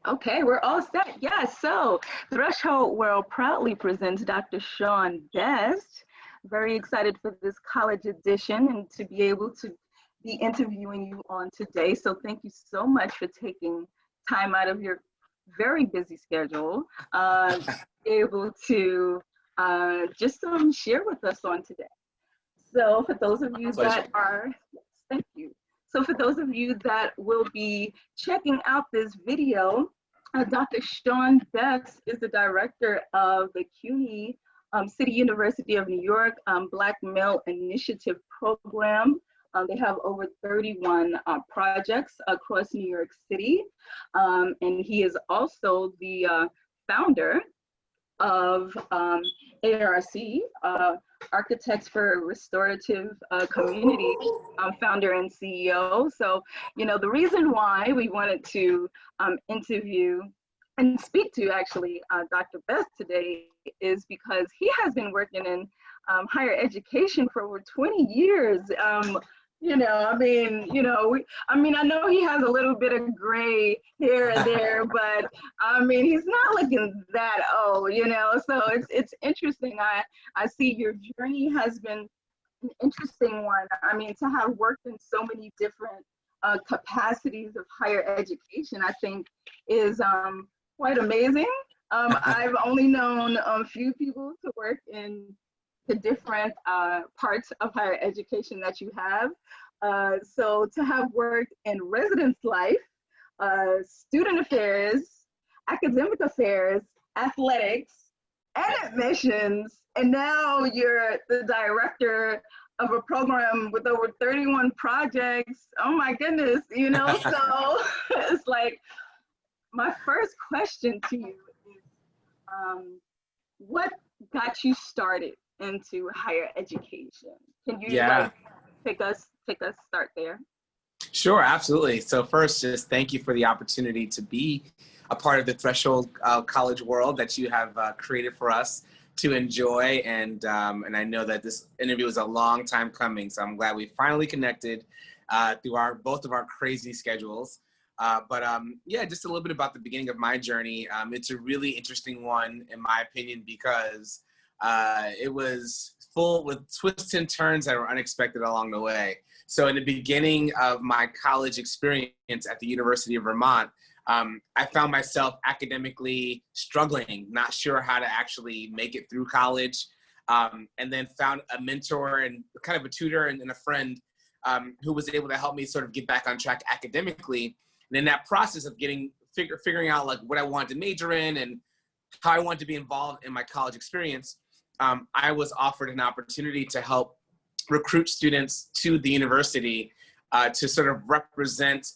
Okay, we're all set. Yes, so Threshold World proudly presents Dr. Shawn Best. Very excited for this college edition and to be able to be interviewing you on today. So thank you so much for taking time out of your very busy schedule to be able to just share with us on today. So for those of you Pleasure. that are, yes, thank you. So for those of you that will be checking out this video, Dr. Shawn Best is the director of the CUNY City University of New York Black Male Initiative Program. They have over 31 projects across New York City. And he is also the founder of A4RC, Architects for Restorative Community, founder and CEO. So, you know, the reason why we wanted to interview and speak to actually Dr. Best today is because he has been working in higher education for over 20 years. You know, I mean, I know he has a little bit of gray here and there, but I mean, he's not looking that old, you know, so it's interesting. I see your journey has been an interesting one. I mean, to have worked in so many different capacities of higher education, I think is quite amazing. I've only known a few people to work in the different parts of higher education that you have. So to have worked in residence life, student affairs, academic affairs, athletics, and admissions, and now you're the director of a program with over 31 projects. Oh my goodness, you know, so it's like, my first question to you is, what got you started into higher education? Can you take us start there? Sure, absolutely. So first, just thank you for the opportunity to be a part of the Threshold College World that you have created for us to enjoy. And I know that this interview was a long time coming, so I'm glad we finally connected through both of our crazy schedules. Yeah, just a little bit about the beginning of my journey. It's a really interesting one, in my opinion, because it was full with twists and turns that were unexpected along the way. So in the beginning of my college experience at the University of Vermont, I found myself academically struggling, not sure how to actually make it through college, and then found a mentor and kind of a tutor and a friend who was able to help me sort of get back on track academically. And in that process of figuring out like what I wanted to major in and how I wanted to be involved in my college experience, I was offered an opportunity to help recruit students to the university to sort of represent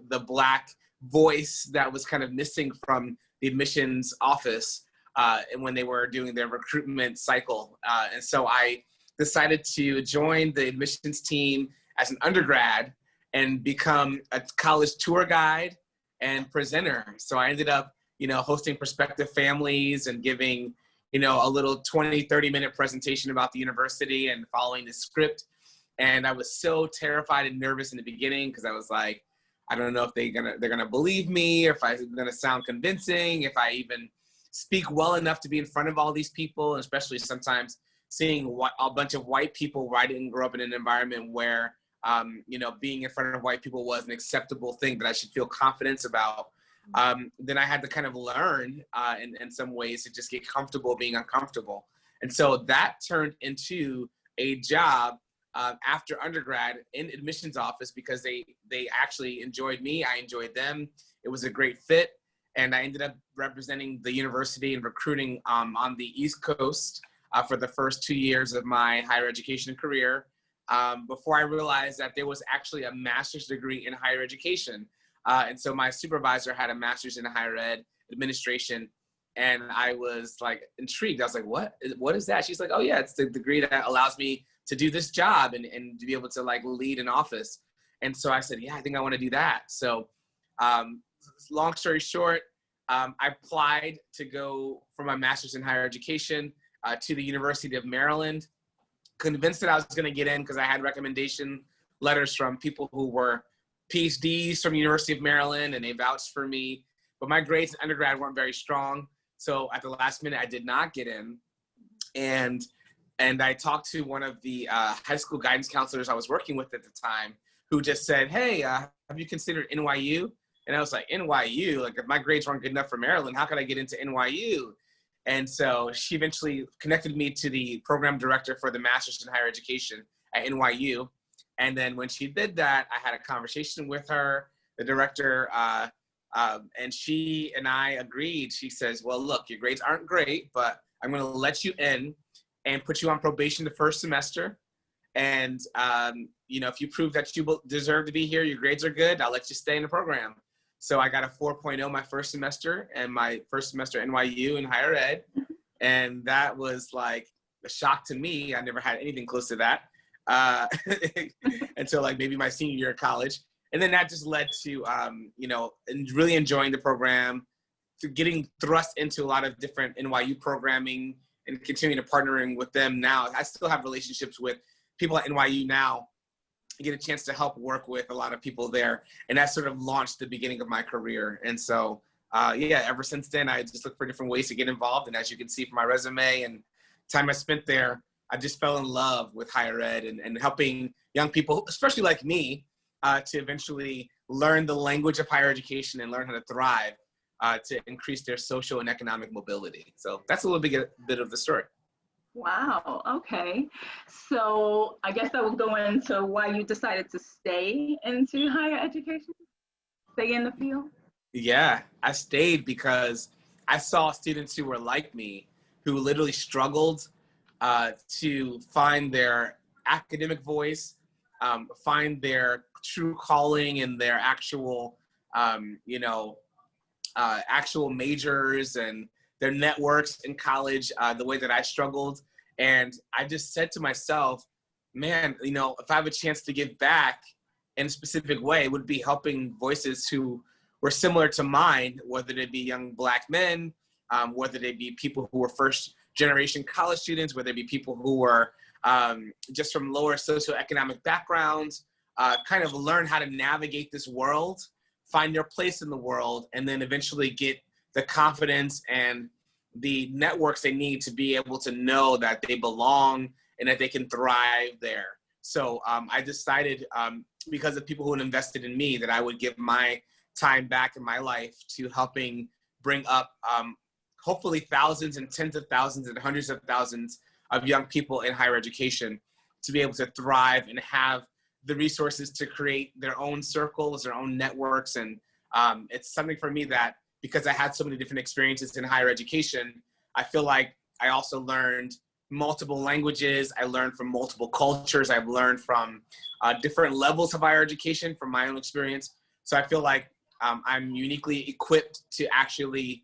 the Black voice that was kind of missing from the admissions office and when they were doing their recruitment cycle. And so I decided to join the admissions team as an undergrad and become a college tour guide and presenter. So I ended up, hosting prospective families and giving, a little 20, 30-minute presentation about the university and following the script. And I was so terrified and nervous in the beginning because I was like, I don't know if they're gonna believe me, or if I'm gonna sound convincing, if I even speak well enough to be in front of all these people, and especially sometimes seeing a bunch of white people where I didn't grow up in an environment where being in front of white people was an acceptable thing that I should feel confidence about. Then I had to kind of learn in some ways to just get comfortable being uncomfortable. And so that turned into a job after undergrad in admissions office because they actually enjoyed me. I enjoyed them. It was a great fit. And I ended up representing the university and recruiting on the East Coast for the first 2 years of my higher education career. Before I realized that there was actually a master's degree in higher education. And so my supervisor had a master's in higher ed administration, and I was like intrigued. I was like, what is that? She's like, oh yeah, it's the degree that allows me to do this job and to be able to like lead an office. And so I said, yeah, I think I want to do that. So long story short, I applied to go for my master's in higher education to the University of Maryland, convinced that I was going to get in because I had recommendation letters from people who were PhDs from University of Maryland, and they vouched for me. but my grades in undergrad weren't very strong. So at the last minute, I did not get in. And I talked to one of the high school guidance counselors I was working with at the time, who just said, hey, have you considered NYU? And I was like, NYU? Like, if my grades weren't good enough for Maryland, how could I get into NYU? And so she eventually connected me to the program director for the Master's in Higher Education at NYU. And then when she did that, I had a conversation with her, the director, and she and I agreed. She says, well, look, your grades aren't great, but I'm going to let you in and put you on probation the first semester. And, you know, if you prove that you deserve to be here, your grades are good, I'll let you stay in the program. So I got a 4.0 my first semester, and my first semester NYU in higher ed. And that was like a shock to me. I never had anything close to that until like maybe my senior year of college. And then that just led to, you know, really enjoying the program, to getting thrust into a lot of different NYU programming and continuing to partnering with them now. I still have relationships with people at NYU now. I get a chance to help work with a lot of people there. And that sort of launched the beginning of my career. And so, yeah, ever since then, I just look for different ways to get involved. And as you can see from my resume and time I spent there, I just fell in love with higher ed and helping young people, especially like me, to eventually learn the language of higher education and learn how to thrive to increase their social and economic mobility. So that's a little bit of the story. Wow, okay. So I guess that will go into why you decided to stay into higher education, stay in the field. Yeah, I stayed because I saw students who were like me, who literally struggled to find their academic voice, find their true calling and their actual, you know, actual majors and their networks in college, the way that I struggled. And I just said to myself, man, you know, if I have a chance to give back in a specific way, it would be helping voices who were similar to mine, whether they be young Black men, whether they be people who were first generation college students, whether they be people who were just from lower socioeconomic backgrounds, kind of learn how to navigate this world, find their place in the world, and then eventually get the confidence and the networks they need to be able to know that they belong and that they can thrive there. So I decided, because of people who had invested in me, that I would give my time back in my life to helping bring up hopefully thousands and tens of thousands and hundreds of thousands of young people in higher education to be able to thrive and have the resources to create their own circles, their own networks. And it's something for me that, because I had so many different experiences in higher education, I feel like I also learned multiple languages. I learned from multiple cultures. I've learned from different levels of higher education from my own experience. So I feel like I'm uniquely equipped to actually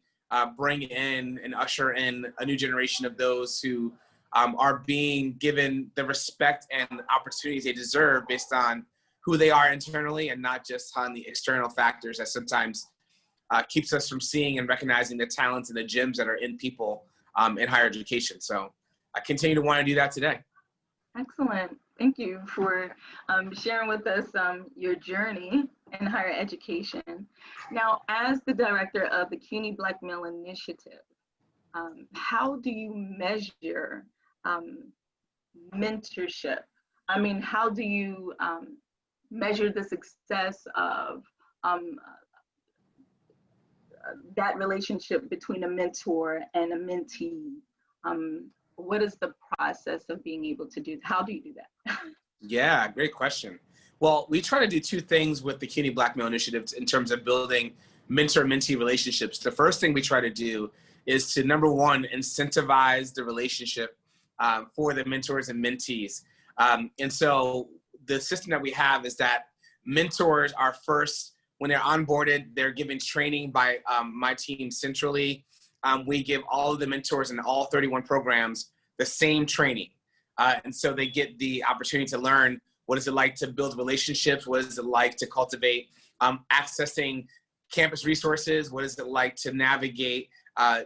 bring in and usher in a new generation of those who are being given the respect and opportunities they deserve based on who they are internally and not just on the external factors that sometimes keeps us from seeing and recognizing the talents and the gems that are in people in higher education. So I continue to want to do that today. Excellent. Thank you for sharing with us your journey in higher education. Now, as the director of the CUNY Black Male Initiative, how do you measure mentorship? I mean, how do you measure the success of that relationship between a mentor and a mentee? What is the process of being able to do? How do you do that? Yeah, great question. Well, we try to do two things with the CUNY Black Male Initiative in terms of building mentor-mentee relationships. The first thing we try to do is to, number one, incentivize the relationship for the mentors and mentees. And so the system that we have is that mentors are first, when they're onboarded, they're given training by my team centrally. We give all of the mentors in all 31 programs the same training. And so they get the opportunity to learn what is it like to build relationships, what is it like to cultivate accessing campus resources, what is it like to navigate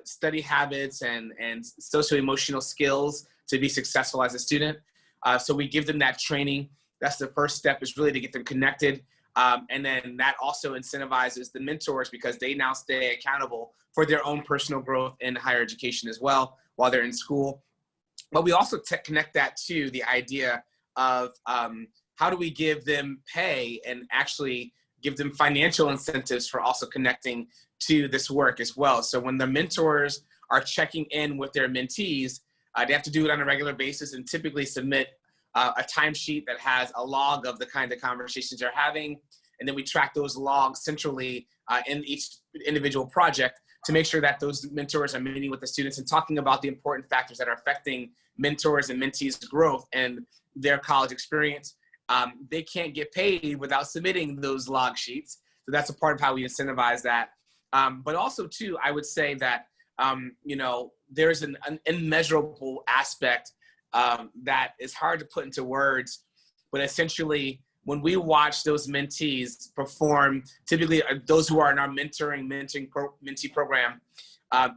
study habits and socio-emotional skills to be successful as a student. So we give them that training. That's the first step, is really to get them connected And then that also incentivizes the mentors because they now stay accountable for their own personal growth in higher education as well while they're in school. But we also connect that to the idea of how do we give them pay and actually give them financial incentives for also connecting to this work as well. So when the mentors are checking in with their mentees, they have to do it on a regular basis and typically submit a timesheet that has a log of the kind of conversations they're having. And then we track those logs centrally in each individual project to make sure that those mentors are meeting with the students and talking about the important factors that are affecting mentors and mentees' growth and their college experience. They can't get paid without submitting those log sheets. So that's a part of how we incentivize that. But also too, I would say that, you know, there's an immeasurable aspect that is hard to put into words, but essentially when we watch those mentees perform, typically those who are in our mentee program,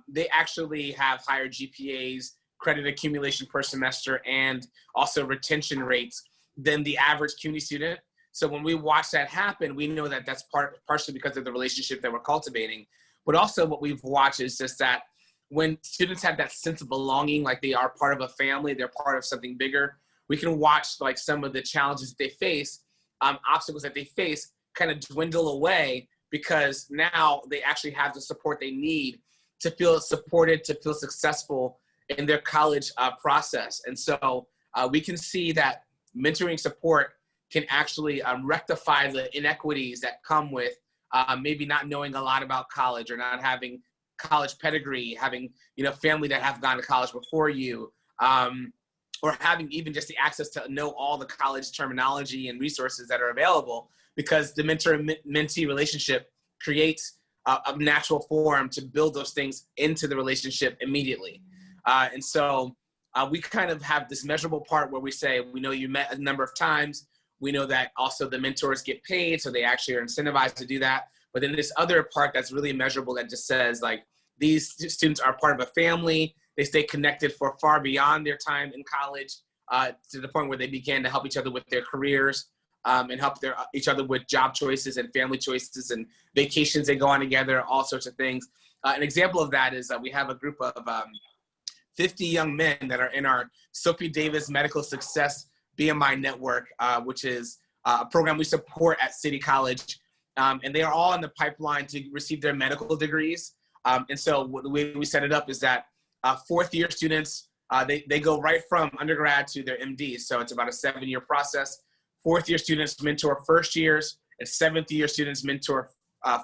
they actually have higher GPAs, credit accumulation per semester, and also retention rates than the average CUNY student. So when we watch that happen, we know that that's partially because of the relationship that we're cultivating. But also what we've watched is just that when students have that sense of belonging, like they are part of a family, they're part of something bigger, we can watch like some of the challenges that they face, obstacles that they face kind of dwindle away because now they actually have the support they need to feel supported, to feel successful in their college process. And so we can see that mentoring support can actually rectify the inequities that come with maybe not knowing a lot about college or not having college pedigree, having, you know, family that have gone to college before you, or having even just the access to know all the college terminology and resources that are available, because the mentor-mentee relationship creates a natural forum to build those things into the relationship immediately. And so we kind of have this measurable part where we say, we know you met a number of times. We know that also the mentors get paid, so they actually are incentivized to do that. But then this other part that's really measurable that just says like, these students are part of a family. They stay connected for far beyond their time in college to the point where they began to help each other with their careers and help each other with job choices and family choices and vacations they go on together, all sorts of things. An example of that is we have a group of 50 young men that are in our Sophie Davis Medical Success BMI Network, which is a program we support at City College. And they are all in the pipeline to receive their medical degrees. And so the way we set it up is that fourth year students, they go right from undergrad to their MD. So it's about a 7-year process. Fourth year students mentor first years, and seventh year students mentor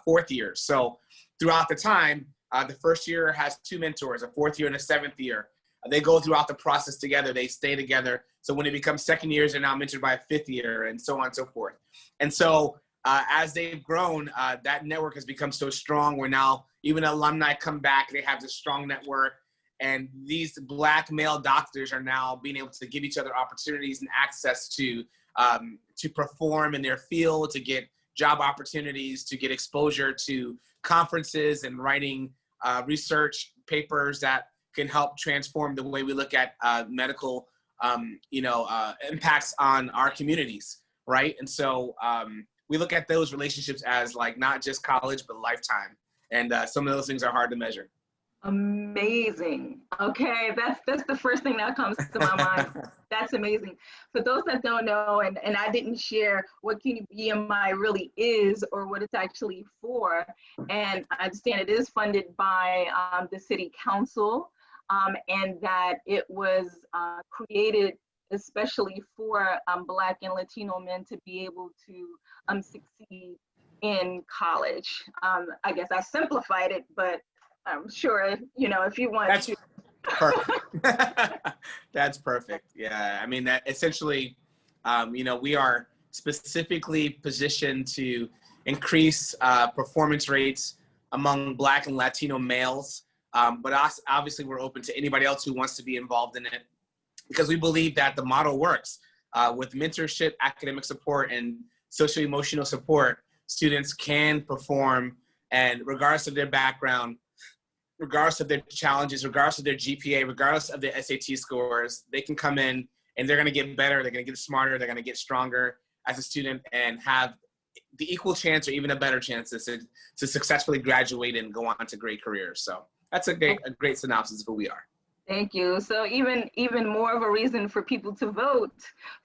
fourth years. So throughout the time, the first year has 2 mentors, a fourth year and a 7th year. They go throughout the process together. They stay together. So when it becomes second years, they're now mentored by a 5th year and so on and so forth. And so as they've grown, that network has become so strong where now even alumni come back, they have this strong network. And these Black male doctors are now being able to give each other opportunities and access to perform in their field, to get job opportunities, to get exposure to conferences and writing research papers that can help transform the way we look at medical impacts on our communities, right? And so we look at those relationships as like not just college, but lifetime. And some of those things are hard to measure. Amazing. Okay, that's the first thing that comes to my mind. That's amazing. For those that don't know, and I didn't share what CUNY BMI really is or what it's actually for, and I understand it is funded by the City Council, and that it was created especially for Black and Latino men to be able to succeed in college. I guess I simplified it, but I'm sure, you know, if you want That's to. Perfect. That's perfect. Yeah, I mean, that essentially, we are specifically positioned to increase performance rates among Black and Latino males. But obviously, we're open to anybody else who wants to be involved in it because we believe that the model works. With mentorship, academic support, and socio-emotional support, students can perform, and regardless of their background, regardless of their challenges, regardless of their GPA, regardless of their SAT scores, they can come in and they're going to get better, they're going to get smarter, they're going to get stronger as a student and have the equal chance or even a better chance to successfully graduate and go on to great careers. So that's a great synopsis of who we are. Thank you. So even more of a reason for people to vote,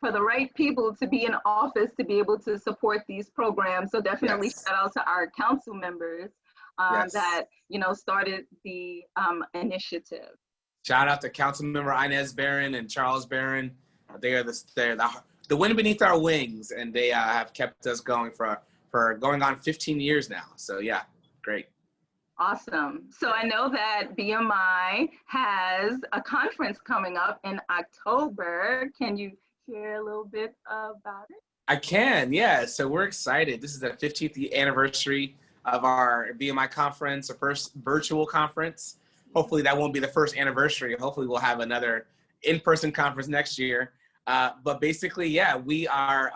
for the right people to be in office to be able to support these programs. So definitely Yes. shout out to our council members Yes. that started the initiative. Shout out to Councilmember Inez Barron and Charles Barron. They are the wind beneath our wings, and they have kept us going for going on 15 years now. So yeah, great. Awesome. So I know that BMI has a conference coming up in October. Can you share a little bit about it? I can, yeah. So we're excited. This is the 15th anniversary of our BMI conference, our first virtual conference. Hopefully that won't be the first anniversary. Hopefully we'll have another in-person conference next year. But basically, yeah, we are,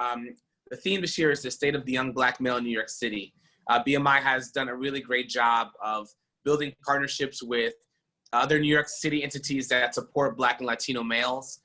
the theme this year is the state of the young Black male in New York City. BMI has done a really great job of building partnerships with other New York City entities that support Black and Latino males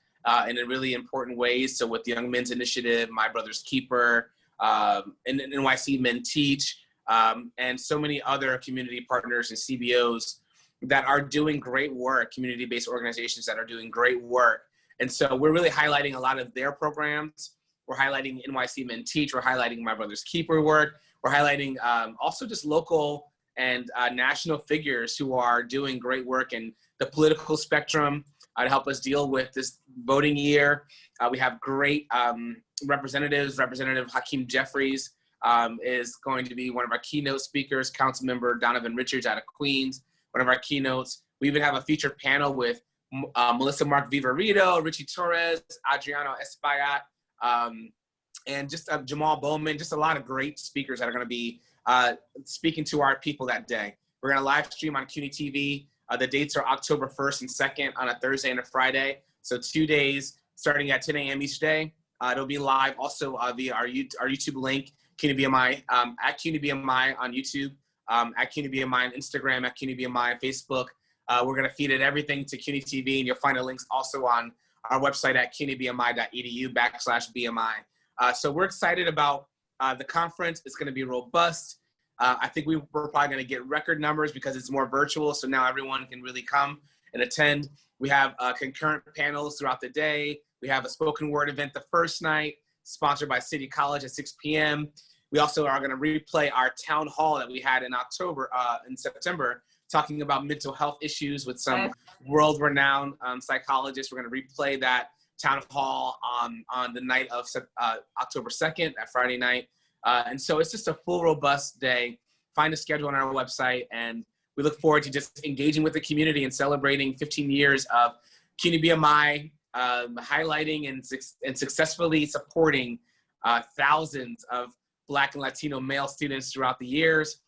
in really important ways. So with the Young Men's Initiative, My Brother's Keeper, and NYC Men Teach, and so many other community partners and CBOs that are doing great work, community-based organizations that are doing great work. And so we're really highlighting a lot of their programs. We're highlighting NYC Men Teach, we're highlighting My Brother's Keeper work, we're highlighting also just local and national figures who are doing great work in the political spectrum to help us deal with this voting year. We have great representatives. Representative Hakeem Jeffries is going to be one of our keynote speakers. Councilmember Donovan Richards out of Queens, one of our keynotes. We even have a featured panel with Melissa Mark Vivarito, Richie Torres, Adriano Espaillat, and just Jamal Bowman, just a lot of great speakers that are going to be speaking to our people that day. We're going to live stream on CUNY TV. The dates are October 1st and 2nd on a Thursday and a Friday. So 2 days starting at 10 a.m. each day. It'll be live also via our YouTube link, CUNY BMI, at CUNY BMI on YouTube, at CUNY BMI on Instagram, at CUNY BMI on Facebook. We're going to feed it everything to CUNY TV, and you'll find the links also on our website at cunybmi.edu/BMI. So we're excited about the conference. It's going to be robust. I think we're probably going to get record numbers because it's more virtual. So now everyone can really come and attend. We have concurrent panels throughout the day. We have a spoken word event the first night, sponsored by City College at 6 p.m. We also are going to replay our town hall that we had in September, talking about mental health issues with some world-renowned psychologists. We're going to replay that town hall on the night of October 2nd, that Friday night. And so it's just a full, robust day. Find a schedule on our website, and we look forward to just engaging with the community and celebrating 15 years of CUNY BMI, highlighting and successfully supporting thousands of Black and Latino male students throughout the years.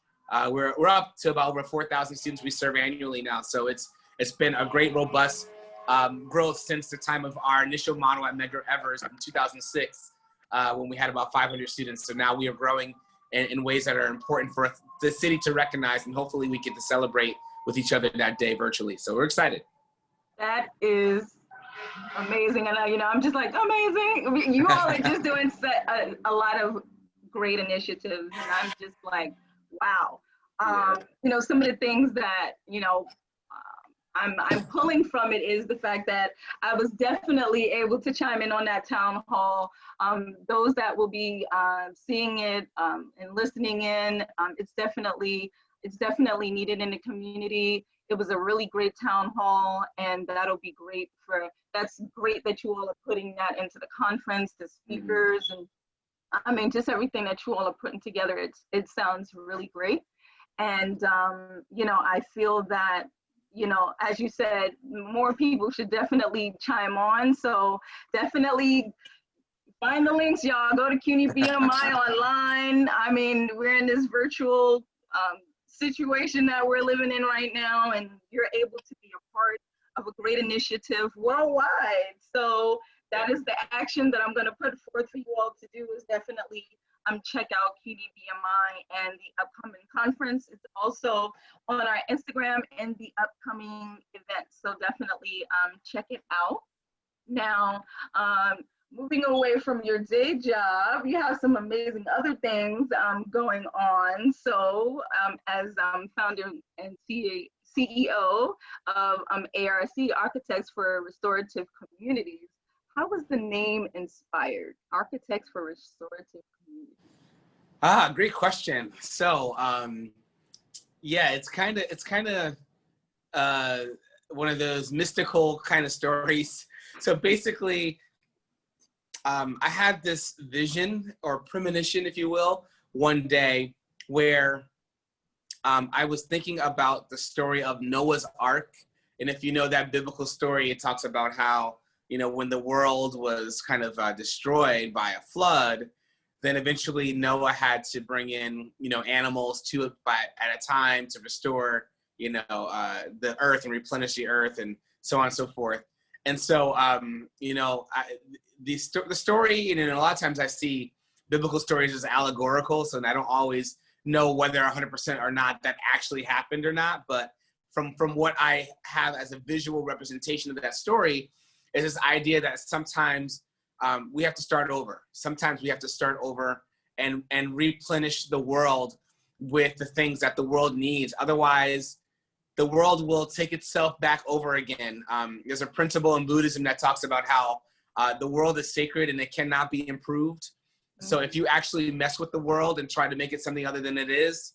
We're up to about over 4,000 students we serve annually now. So it's been a great, robust growth since the time of our initial model at Medgar Evers in 2006, when we had about 500 students. So now we are growing in ways that are important for the city to recognize, and hopefully we get to celebrate with each other that day virtually. So we're excited. That is amazing. And I'm just like, amazing. You all are just doing a lot of great initiatives, and I'm just like, wow. Some of the things that, I'm pulling from it is the fact that I was definitely able to chime in on that town hall. Those that will be seeing it and listening in, it's definitely needed in the community. It was a really great town hall, and that'll be great that's great that you all are putting that into the conference, the speakers, and I mean, just everything that you all are putting together. It sounds really great. And, I feel that, as you said, more people should definitely chime on. So definitely find the links, y'all. Go to CUNY BMI online. I mean, we're in this virtual situation that we're living in right now, and you're able to be a part of a great initiative worldwide. So that is the action that I'm going to put forth for you all to do, is definitely check out CUNY BMI and the upcoming conference. It's also on our Instagram and the upcoming event. So definitely check it out. Now, moving away from your day job, you have some amazing other things going on. So as founder and CEO of A4RC, Architects for Restorative Communities, how was the name inspired? Architects for Restorative Communities. Great question. So, yeah, it's kind of one of those mystical kind of stories. So basically, I had this vision or premonition, if you will, one day where I was thinking about the story of Noah's Ark. And if you know that biblical story, it talks about how, you know, when the world was kind of destroyed by a flood, then eventually Noah had to bring in, you know, animals at a time to restore, you know, the earth and replenish the earth and so on and so forth. And so, you know, the story, and a lot of times I see biblical stories as allegorical, so I don't always know whether 100% or not that actually happened or not. But from what I have as a visual representation of that story is this idea that sometimes we have to start over. Sometimes we have to start over and replenish the world with the things that the world needs. Otherwise, the world will take itself back over again. There's a principle in Buddhism that talks about how the world is sacred and it cannot be improved. So if you actually mess with the world and try to make it something other than it is,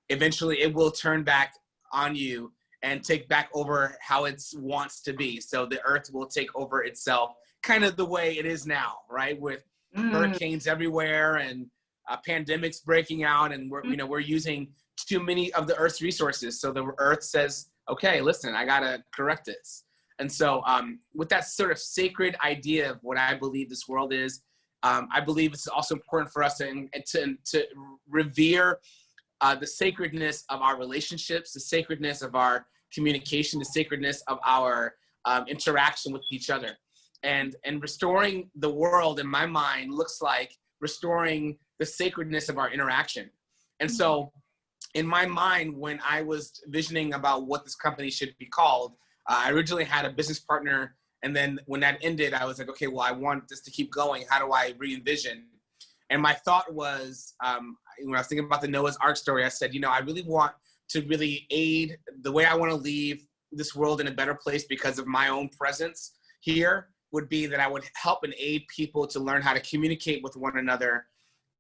eventually it will turn back on you and take back over how it wants to be. So the earth will take over itself, kind of the way it is now, right? With hurricanes everywhere and pandemics breaking out, and we're using too many of the earth's resources. So the earth says, okay, listen, I gotta correct this. And so with that sort of sacred idea of what I believe this world is, I believe it's also important for us to revere the sacredness of our relationships, the sacredness of our communication, the sacredness of our interaction with each other. And restoring the world, in my mind, looks like restoring the sacredness of our interaction. And so in my mind, when I was visioning about what this company should be called, I originally had a business partner. And then when that ended, I was like, okay, well, I want this to keep going. How do I re-envision? And my thought was, when I was thinking about the Noah's Ark story, I said, you know, I really want to really aid the way I want to leave this world in a better place because of my own presence here would be that I would help and aid people to learn how to communicate with one another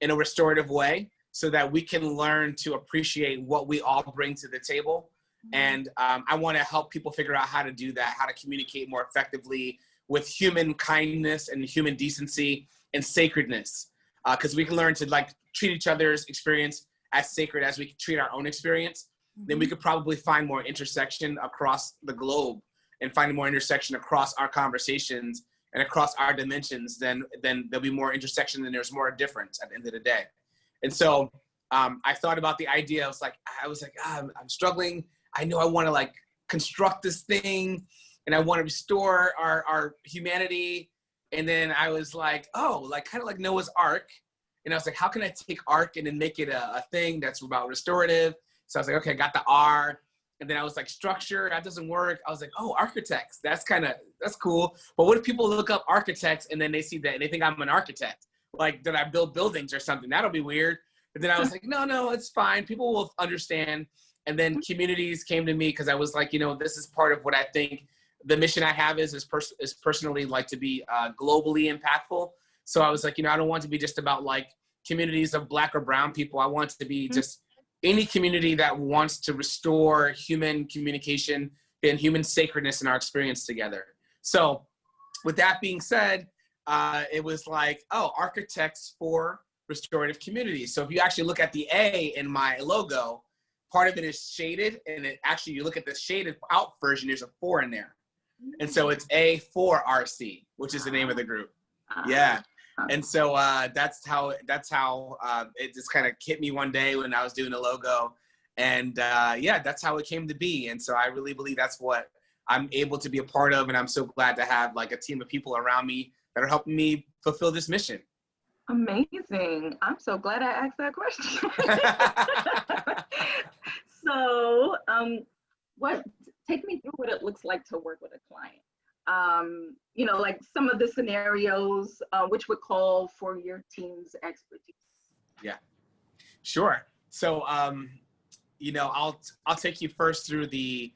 in a restorative way so that we can learn to appreciate what we all bring to the table. And I want to help people figure out how to do that, how to communicate more effectively with human kindness and human decency and sacredness. Because we can learn to like treat each other's experience as sacred as we can treat our own experience. Then we could probably find more intersection across the globe and find more intersection across our conversations and across our dimensions. Then there'll be more intersection than there's more difference at the end of the day. And so I thought about the idea. I was like, I'm struggling. I know I want to like construct this thing and I want to restore our humanity. And then I was like, oh, like kind of like Noah's Ark. And I was like, how can I take Ark and then make it a thing that's about restorative? So I was like, okay, I got the R. And then I was like, structure, that doesn't work. I was like, oh, architects, that's cool. But what if people look up architects and then they see that and they think I'm an architect? Like, did I build buildings or something? That'll be weird. And then I was like, no, it's fine. People will understand. And then communities came to me because I was like, you know, this is part of what I think the mission I have is personally like to be globally impactful. So I was like, you know, I don't want to be just about like communities of Black or brown people. I want to be just any community that wants to restore human communication and human sacredness in our experience together. So with that being said, it was like, oh, Architects for Restorative Communities. So if you actually look at the A in my logo, part of it is shaded, and it actually, you look at the shaded out version, there's a 4 in there. And so it's A4RC, which is the name of the group. Yeah. And so that's how it just kind of hit me one day when I was doing the logo. And yeah, that's how it came to be. And so I really believe that's what I'm able to be a part of. And I'm so glad to have like a team of people around me that are helping me fulfill this mission. Amazing. I'm so glad I asked that question. So take me through what it looks like to work with a client. you know, like some of the scenarios which would call for your team's expertise. Yeah, sure. So, you know, I'll take you first through the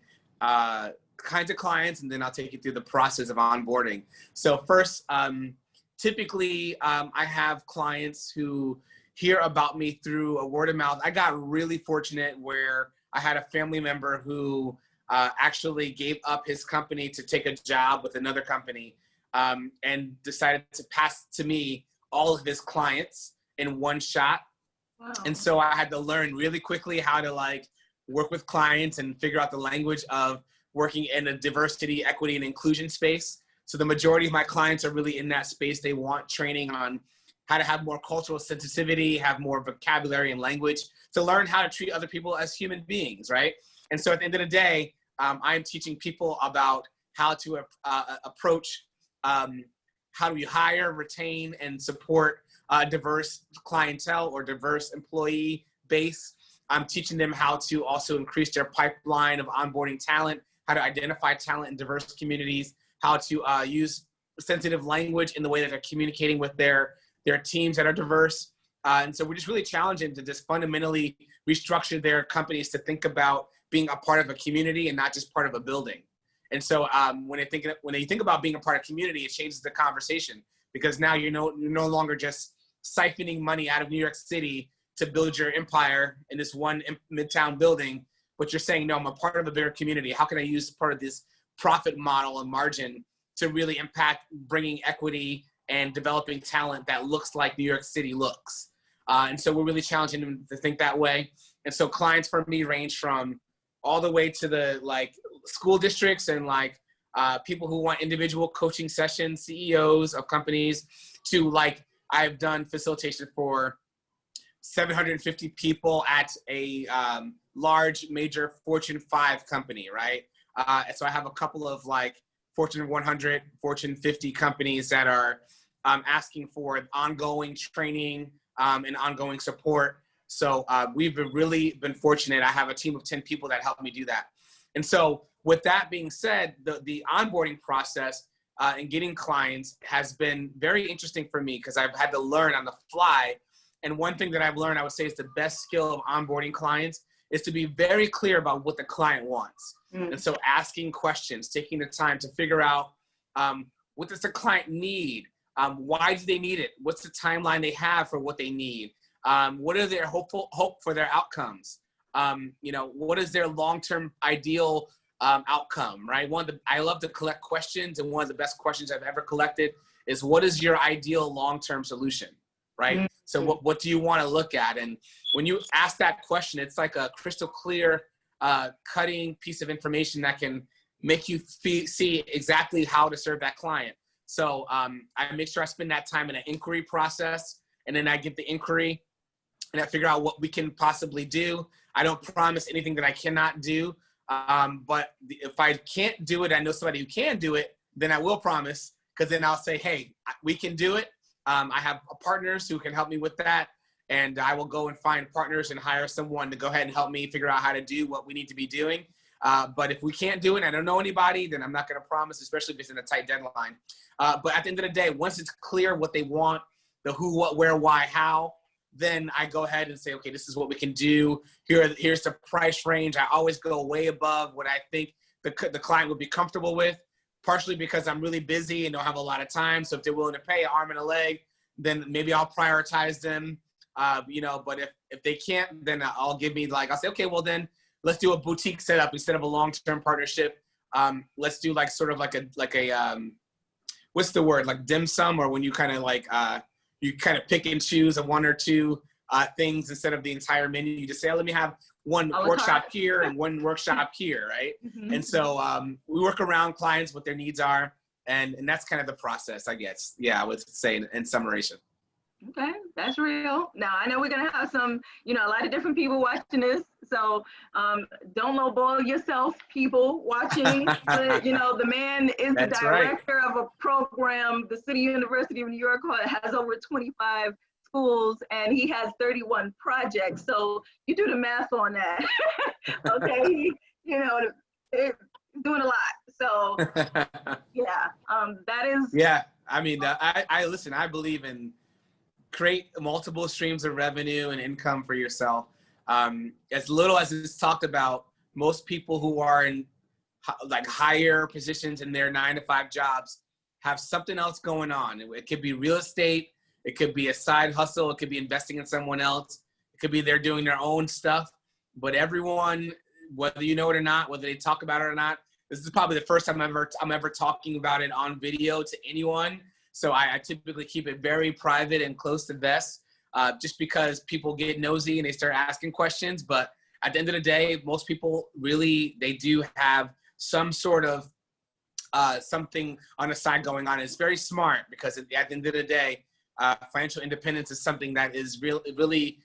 kinds of clients, and then I'll take you through the process of onboarding. So first, typically, I have clients who hear about me through a word of mouth. I got really fortunate where I had a family member who actually gave up his company to take a job with another company, and decided to pass to me all of his clients in one shot. Wow. And so I had to learn really quickly how to like work with clients and figure out the language of working in a diversity, equity, and inclusion space. So the majority of my clients are really in that space. They want training on how to have more cultural sensitivity, have more vocabulary and language, to learn how to treat other people as human beings, right? And so at the end of the day, I'm teaching people about how to approach how do you hire, retain, and support diverse clientele or diverse employee base. I'm teaching them how to also increase their pipeline of onboarding talent, how to identify talent in diverse communities, how to use sensitive language in the way that they're communicating with their teams that are diverse. And so we're just really challenging to just fundamentally restructure their companies to think about being a part of a community and not just part of a building. And so when you think about being a part of community, it changes the conversation, because now you're no longer just siphoning money out of New York City to build your empire in this one midtown building, but you're saying, no, I'm a part of a bigger community. How can I use part of this profit model and margin to really impact bringing equity and developing talent that looks like New York City looks? And so we're really challenging them to think that way. And so clients for me range from all the way to the like school districts and like people who want individual coaching sessions, CEOs of companies, to like I've done facilitation for 750 people at a large major Fortune 5 company, right? So I have a couple of like Fortune 100, Fortune 50 companies that are asking for ongoing training and ongoing support. So we've really been fortunate. I have a team of 10 people that help me do that. And so with that being said, the onboarding process and getting clients has been very interesting for me, because I've had to learn on the fly. And one thing that I've learned, I would say, is the best skill of onboarding clients is to be very clear about what the client wants. And so asking questions, taking the time to figure out what does the client need? Why do they need it? What's the timeline they have for what they need? What are their hope for their outcomes? You know, what is their long-term ideal outcome, right? I love to collect questions, and one of the best questions I've ever collected is, what is your ideal long-term solution, right? So what do you want to look at? And when you ask that question, it's like a crystal clear, cutting piece of information that can make you see exactly how to serve that client. So I make sure I spend that time in an inquiry process, and then I get the inquiry and I figure out what we can possibly do. I don't promise anything that I cannot do. But if I can't do it, I know somebody who can do it, then I will promise, because then I'll say, hey, we can do it. I have partners who can help me with that. And I will go and find partners and hire someone to go ahead and help me figure out how to do what we need to be doing. But if we can't do it, and I don't know anybody, then I'm not going to promise, especially if it's in a tight deadline. But at the end of the day, once it's clear what they want, the who, what, where, why, how, then I go ahead and say, okay, this is what we can do. Here's the price range. I always go way above what I think the client would be comfortable with, partially because I'm really busy and don't have a lot of time. So if they're willing to pay an arm and a leg, then maybe I'll prioritize them. You know, but if they can't, then I'll say, okay, well then let's do a boutique setup instead of a long-term partnership. Let's do like sort of like a what's the word, like dim sum, or when you kind of like you kind of pick and choose one or two things instead of the entire menu. You just say, oh, let me have one workshop here and one workshop here, right? And so we work around clients, what their needs are, and that's kind of the process, I guess. Yeah, I would say in summation. Okay, that's real. Now, I know we're going to have some, a lot of different people watching this. So don't lowball yourself, people watching. But, the man is the director of a program. The City University of New York has over 25 schools, and he has 31 projects. So you do the math on that. Okay, it's doing a lot. So yeah, that is. Yeah, I mean, I listen. I believe in create multiple streams of revenue and income for yourself. As little as it's talked about, most people who are in like higher positions in their 9-to-5 jobs have something else going on. It could be real estate. It could be a side hustle. It could be investing in someone else. It could be they're doing their own stuff. But everyone, whether you know it or not, whether they talk about it or not, this is probably the first time I'm ever talking about it on video to anyone. So I typically keep it very private and close to vest, just because people get nosy and they start asking questions. But at the end of the day, most people really, they do have some sort of something on the side going on. It's very smart because at the end of the day, financial independence is something that is really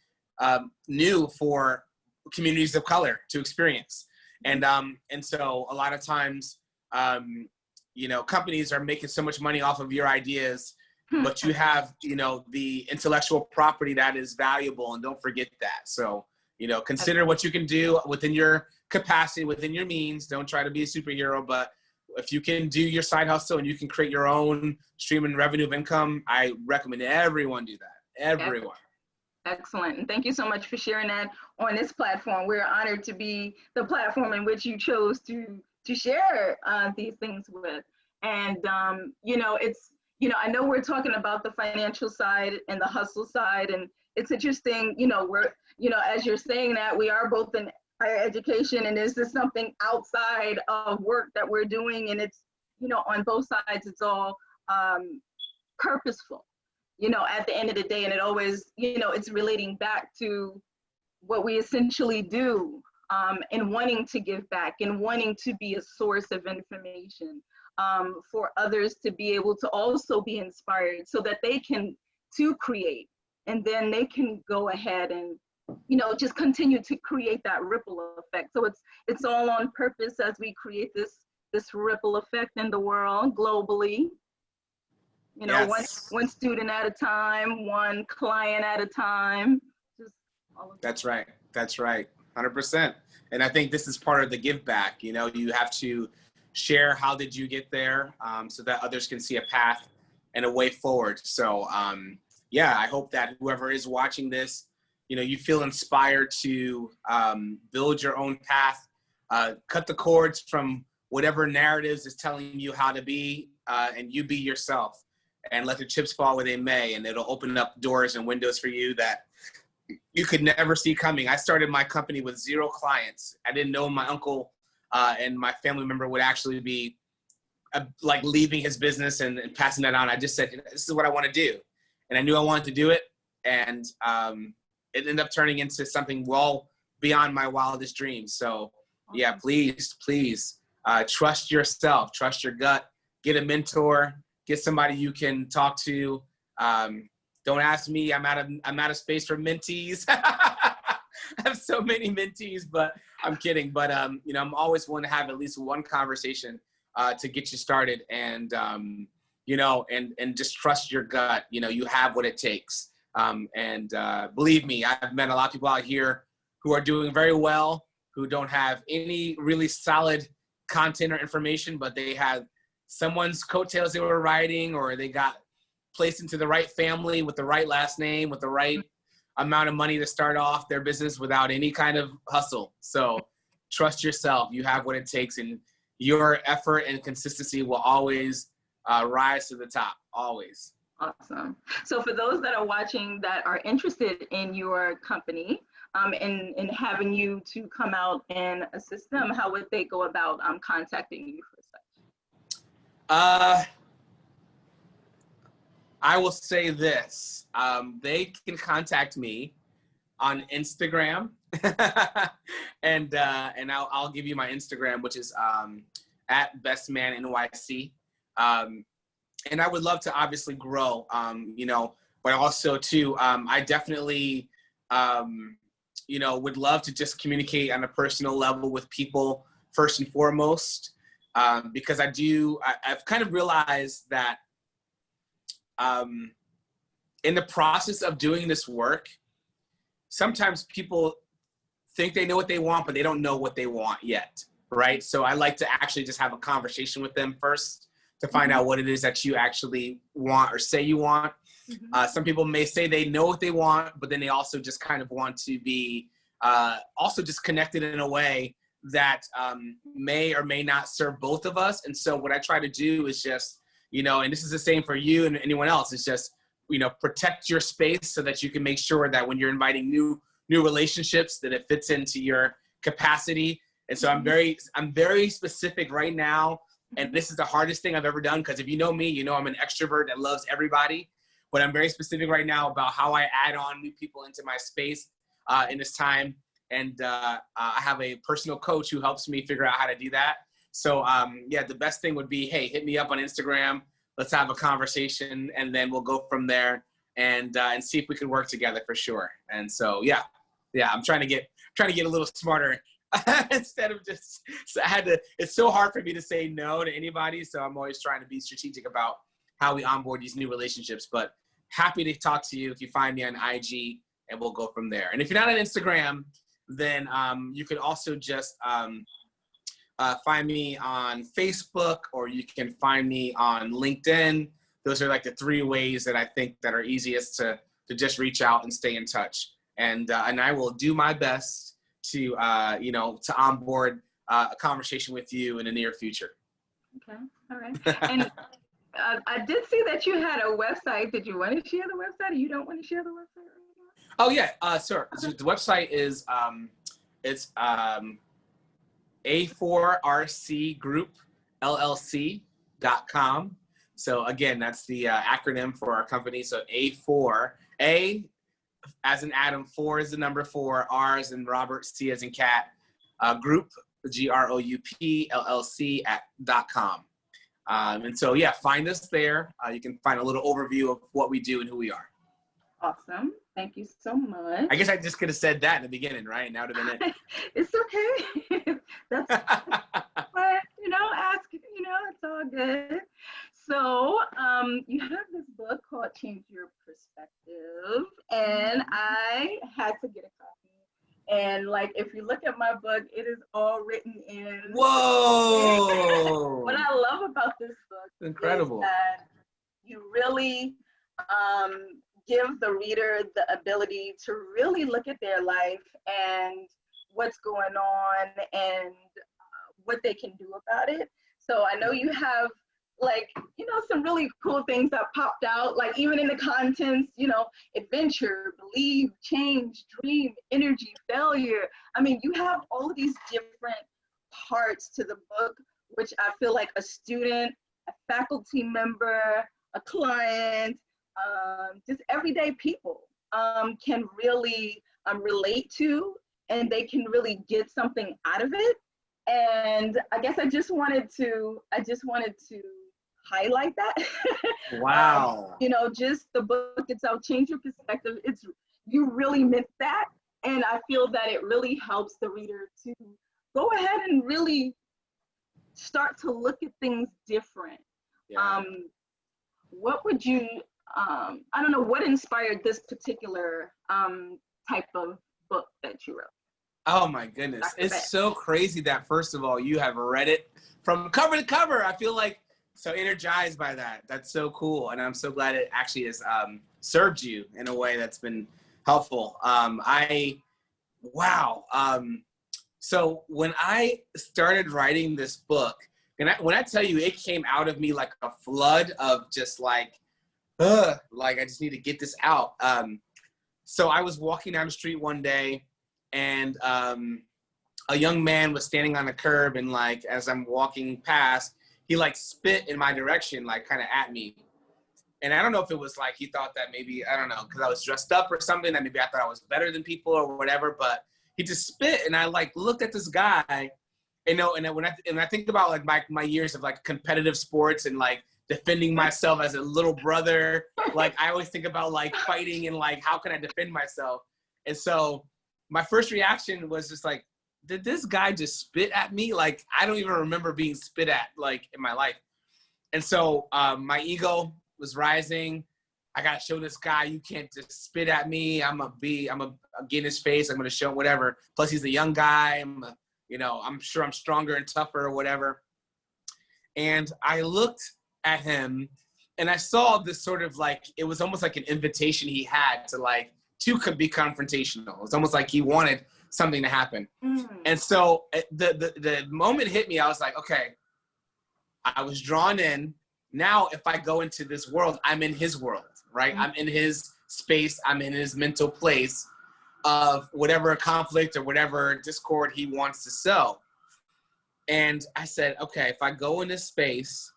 new for communities of color to experience. And so a lot of times, you know, companies are making so much money off of your ideas, but you have, you know, the intellectual property that is valuable, and don't forget that. So, you know, consider what you can do within your capacity, within your means. Don't try to be a superhero, but if you can do your side hustle and you can create your own stream and revenue of income, I recommend everyone do that. Everyone. Excellent. And thank you so much for sharing that on this platform. We're honored to be the platform in which you chose to share these things with. And, you know, it's, you know, I know we're talking about the financial side and the hustle side, and it's interesting, you know, we're, you know, as you're saying that, we are both in higher education, and is this something outside of work that we're doing? And it's, you know, on both sides, it's all purposeful, you know, at the end of the day. And it always, you know, it's relating back to what we essentially do, and wanting to give back and wanting to be a source of information for others to be able to also be inspired so that they can to create, and then they can go ahead and, you know, just continue to create that ripple effect. So it's all on purpose as we create this ripple effect in the world globally. You know, Yes. one student at a time, one client at a time. Just all of that. That's right. That's right. 100%. And I think this is part of the give back. You know, you have to share how did you get there, so that others can see a path and a way forward. So yeah, I hope that whoever is watching this, you know, you feel inspired to build your own path, cut the cords from whatever narratives is telling you how to be, and you be yourself, and let the chips fall where they may, and it'll open up doors and windows for you that you could never see coming. I started my company with 0 clients. I didn't know my uncle and my family member would actually be like leaving his business and passing that on. I just said, this is what I want to do. And I knew I wanted to do it. And it ended up turning into something well beyond my wildest dreams. So yeah, please trust yourself, trust your gut, get a mentor, get somebody you can talk to. Don't ask me, I'm out of space for mentees. I have so many mentees, but I'm kidding. But you know, I'm always willing to have at least one conversation to get you started, and you know, and just trust your gut. You know, you have what it takes. And believe me, I've met a lot of people out here who are doing very well, who don't have any really solid content or information, but they have someone's coattails they were riding, or they got placed into the right family with the right last name, with the right amount of money to start off their business without any kind of hustle. So trust yourself. You have what it takes, and your effort and consistency will always rise to the top, always. Awesome. So for those that are watching that are interested in your company, and having you to come out and assist them, how would they go about contacting you for such? I will say this, they can contact me on Instagram, and I'll give you my Instagram, which is at bestmannyc. And I would love to obviously grow, you know, but also too, I definitely, you know, would love to just communicate on a personal level with people first and foremost, because I've kind of realized that in the process of doing this work, sometimes people think they know what they want, but they don't know what they want yet, right? So I like to actually just have a conversation with them first to find out what it is that you actually want or say you want. Some people may say they know what they want, but then they also just kind of want to be also just connected in a way that may or may not serve both of us. And so what I try to do is just, you know, and this is the same for you and anyone else, is just, you know, protect your space so that you can make sure that when you're inviting new relationships, that it fits into your capacity. And so I'm very specific right now. And this is the hardest thing I've ever done, because if you know me, you know I'm an extrovert that loves everybody. But I'm very specific right now about how I add on new people into my space in this time. And I have a personal coach who helps me figure out how to do that. So yeah, the best thing would be, hey, hit me up on Instagram. Let's have a conversation, and then we'll go from there and see if we can work together for sure. And so yeah, I'm trying to get a little smarter. Instead of just, it's so hard for me to say no to anybody. So I'm always trying to be strategic about how we onboard these new relationships, but happy to talk to you if you find me on IG, and we'll go from there. And if you're not on Instagram, then you can also just find me on Facebook, or you can find me on LinkedIn. Those are like the 3 ways that I think that are easiest to just reach out and stay in touch. And I will do my best to, you know, to onboard a conversation with you in the near future. Okay, all right. And I did see that you had a website. Did you want to share the website, or you don't want to share the website right now? Oh yeah, sure. So the website is, it's A4RC Group LLC.com. So again, that's the acronym for our company. So A4, A as in Adam, 4 is the number 4, R as in Robert, C as in cat, group, GROUP LLC.com. And so, yeah, find us there. You can find a little overview of what we do and who we are. Awesome. Thank you so much. I guess I just could have said that in the beginning, right? Now would have been it. It's okay. That's but, you know, you know, it's all good. So you have this book called Change Your Perspective, and I had to get a copy. And like, if you look at my book, it is all written in. Whoa! What I love about this book incredible. Is that you really give the reader the ability to really look at their life and what's going on and what they can do about it. So I know you have, like, you know, some really cool things that popped out, like even in the contents, you know, adventure, believe, change, dream, energy, failure. I mean, you have all of these different parts to the book, which I feel like a student, a faculty member, a client, just everyday people can really relate to, and they can really get something out of it. And I guess I just wanted to highlight that. Wow. You know, just the book itself, Change Your Perspective. You really meant that. And I feel that it really helps the reader to go ahead and really start to look at things different. Yeah. What would you, I don't know, what inspired this particular type of book that you wrote? Oh my goodness. It's so crazy that, first of all, you have read it from cover to cover. I feel like so energized by that. That's so cool. And I'm so glad it actually has served you in a way that's been helpful. Wow. So when I started writing this book, and when I tell you it came out of me like a flood of just like I just need to get this out. So I was walking down the street one day, and a young man was standing on the curb, and like as I'm walking past, he like spit in my direction, like kind of at me. And I don't know if it was like he thought that maybe, I don't know, because I was dressed up or something, that maybe I thought I was better than people or whatever, but he just spit, and I like looked at this guy, you know, and when I think about like my years of like competitive sports and like defending myself as a little brother, like I always think about like fighting and like how can I defend myself. And so my first reaction was just like, did this guy just spit at me? Like I don't even remember being spit at like in my life. And so my ego was rising. I gotta show this guy, you can't just spit at me. I'm gonna get in his face. I'm gonna show him whatever. Plus he's a young guy. You know, I'm sure I'm stronger and tougher or whatever. And I looked at him and I saw this sort of like, it was almost like an invitation he had to like, to be confrontational. It's almost like he wanted something to happen. And so the moment hit me, I was like, okay, I was drawn in. Now, if I go into this world, I'm in his world, right? I'm in his space. I'm in his mental place of whatever conflict or whatever discord he wants to sow. And I said, okay, if I go in this space,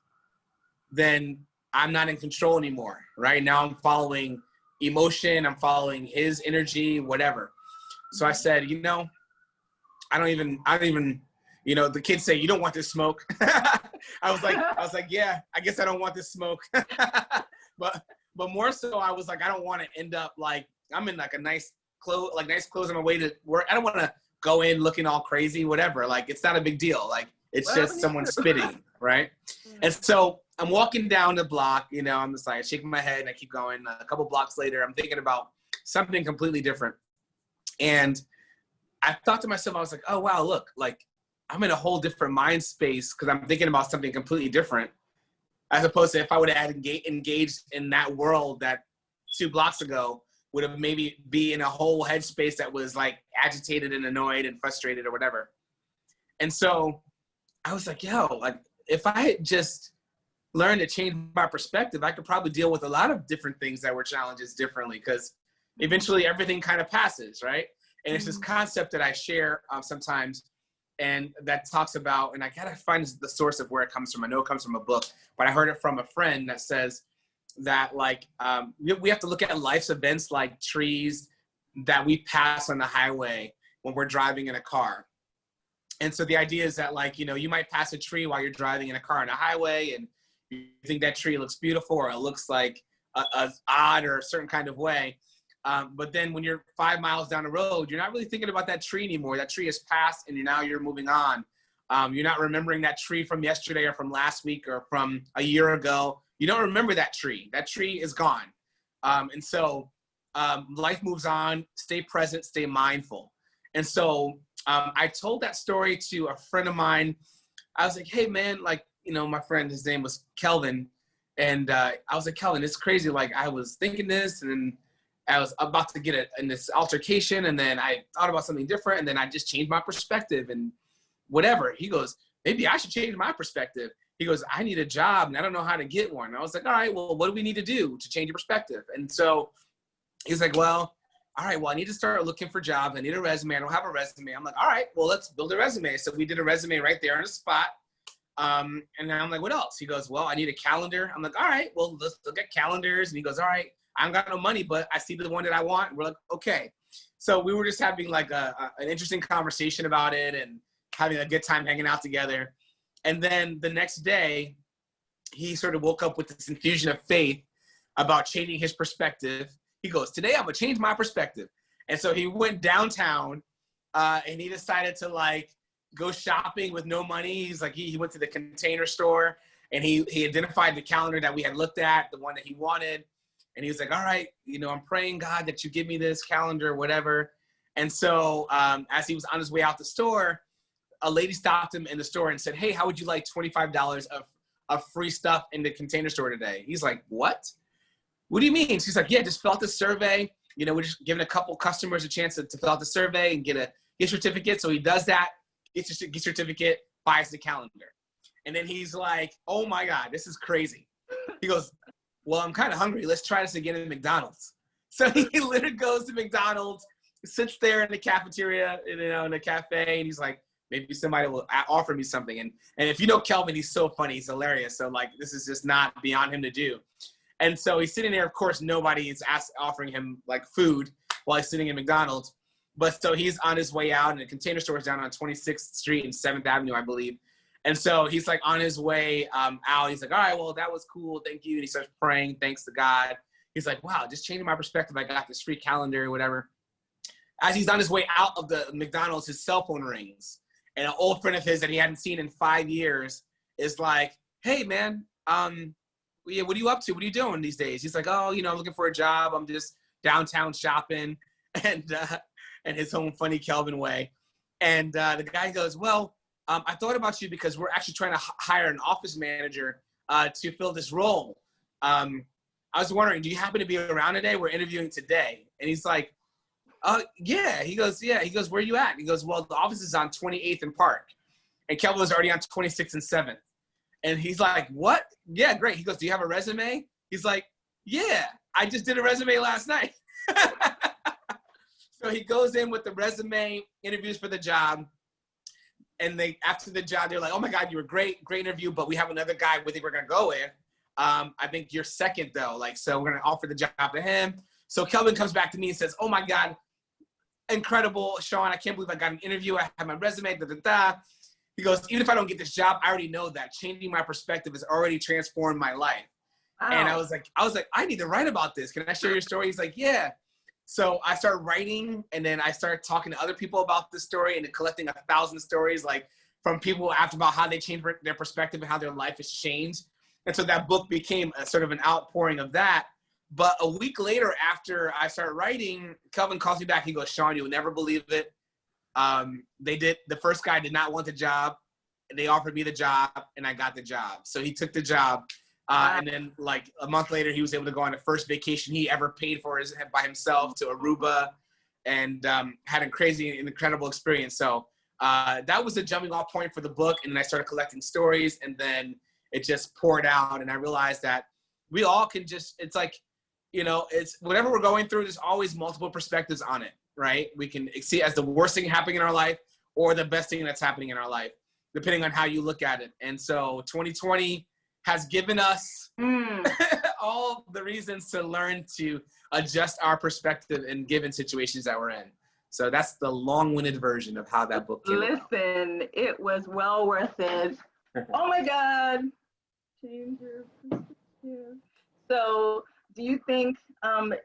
then I'm not in control anymore, right? Now I'm following emotion. I'm following his energy, whatever. So I said, you know, I don't even, you know, the kids say, you don't want this smoke. I was like, yeah, I guess I don't want this smoke. but more so I was like, I don't want to end up like, I'm in like a nice clothes on my way to work. I don't want to go in looking all crazy, whatever. Like, it's not a big deal. Like, it's just someone spitting, right? And so I'm walking down the block, you know, I'm just like shaking my head and I keep going. A couple blocks later, I'm thinking about something completely different. And I thought to myself, I was like, oh, wow, look, like I'm in a whole different mind space because I'm thinking about something completely different, as opposed to if I would have engaged in that world that 2 blocks ago, would have maybe be in a whole headspace that was like agitated and annoyed and frustrated or whatever. And so I was like, yo, like if I had just learned to change my perspective, I could probably deal with a lot of different things that were challenges differently, because eventually everything kind of passes, right? And it's this concept that I share sometimes, and that talks about, and I gotta find the source of where it comes from. I know it comes from a book, but I heard it from a friend that says that like we have to look at life's events like trees that we pass on the highway when we're driving in a car. And so the idea is that, like, you know, you might pass a tree while you're driving in a car on a highway and you think that tree looks beautiful or it looks like a odd or a certain kind of way. But then when you're 5 miles down the road, you're not really thinking about that tree anymore. That tree has passed and now you're moving on. You're not remembering that tree from yesterday or from last week or from a year ago. You don't remember that tree. That tree is gone. And so life moves on. Stay present, stay mindful. And so I told that story to a friend of mine. I was like, hey, man, like, you know, my friend, his name was Kelvin. And I was like, Kelvin, it's crazy. Like, I was thinking this, and then I was about to get in this altercation, and then I thought about something different, and then I just changed my perspective and whatever. He goes, maybe I should change my perspective. He goes, I need a job, and I don't know how to get one. And I was like, all right, well, what do we need to do to change your perspective? And so he's like, well, all right, well, I need to start looking for jobs. I need a resume. I don't have a resume. I'm like, all right, well, let's build a resume. So we did a resume right there on the spot. And then I'm like, what else? He goes, well, I need a calendar. I'm like, all right, well, let's look at calendars. And he goes, all right, I haven't got no money, but I see the one that I want. And we're like, okay. So we were just having like an interesting conversation about it and having a good time hanging out together. And then the next day, he sort of woke up with this infusion of faith about changing his perspective. He goes, today I'm gonna change my perspective. And so he went downtown and he decided to like go shopping with no money. He's like, he went to the Container Store and he identified the calendar that we had looked at, the one that he wanted. And he was like, all right, you know, I'm praying, God, that you give me this calendar, whatever. And so as he was on his way out the store, a lady stopped him in the store and said, hey, how would you like $25 of free stuff in the Container Store today? He's like, what? What do you mean? She's like, yeah, just fill out the survey. You know, we're just giving a couple customers a chance to fill out the survey and get a gift certificate. So he does that, gets a gift certificate, buys the calendar. And then he's like, oh my God, this is crazy. He goes, well, I'm kind of hungry. Let's try this again at McDonald's. So he literally goes to McDonald's, sits there in the cafeteria, you know, in the cafe, and he's like, maybe somebody will offer me something. And if you know Kelvin, he's so funny. He's hilarious. So like, this is just not beyond him to do. And so he's sitting there. Of course, nobody is offering him like food while he's sitting in McDonald's. But so he's on his way out, and the Container Store is down on 26th Street and 7th Avenue, I believe. And so he's like on his way out. He's like, all right, well, that was cool. Thank you. And he starts praying, thanks to God. He's like, wow, just changing my perspective. I got this free calendar or whatever. As he's on his way out of the McDonald's, his cell phone rings. And an old friend of his that he hadn't seen in 5 years is like, hey, man, yeah, what are you up to? What are you doing these days? He's like, oh, you know, I'm looking for a job. I'm just downtown shopping, and his own funny Kelvin way. And the guy goes, well, I thought about you because we're actually trying to hire an office manager to fill this role. I was wondering, do you happen to be around today? We're interviewing today. And he's like, yeah. He goes, yeah. He goes, where are you at? He goes, well, the office is on 28th and Park. And Kelvin was already on 26th and 7th. And he's like, what? Yeah, great. He goes, do you have a resume? He's like, yeah, I just did a resume last night. So he goes in with the resume, interviews for the job. And after the job, they're like, oh my God, you were great interview, but we have another guy we think we're gonna go with. I think you're second though. So we're gonna offer the job to him. So Kelvin comes back to me and says, oh my God, incredible, Shawn, I can't believe I got an interview. I have my resume, da, da, da. He goes, even if I don't get this job, I already know that changing my perspective has already transformed my life. Wow. And I was like, I need to write about this. Can I share your story? He's like, yeah. So I started writing, and then I started talking to other people about this story and collecting 1,000 stories, like from people after about how they changed their perspective and how their life has changed. And so that book became a sort of an outpouring of that. But a week later, after I started writing, Kelvin calls me back. He goes, Shawn, you'll never believe it. The first guy did not want the job, and they offered me the job, and I got the job. So he took the job. And then like a month later, he was able to go on the first vacation he ever paid for by himself to Aruba, and had a crazy and incredible experience. So that was the jumping off point for the book. And then I started collecting stories, and then it just poured out. And I realized that we all can it's like, it's whatever we're going through, there's always multiple perspectives on it, right? We can see it as the worst thing happening in our life or the best thing that's happening in our life, depending on how you look at it. And so 2020 has given us all the reasons to learn to adjust our perspective in given situations that we're in. So that's the long-winded version of how that book came about. Listen, it was well worth it. Oh my God. Change your perspective. So do you think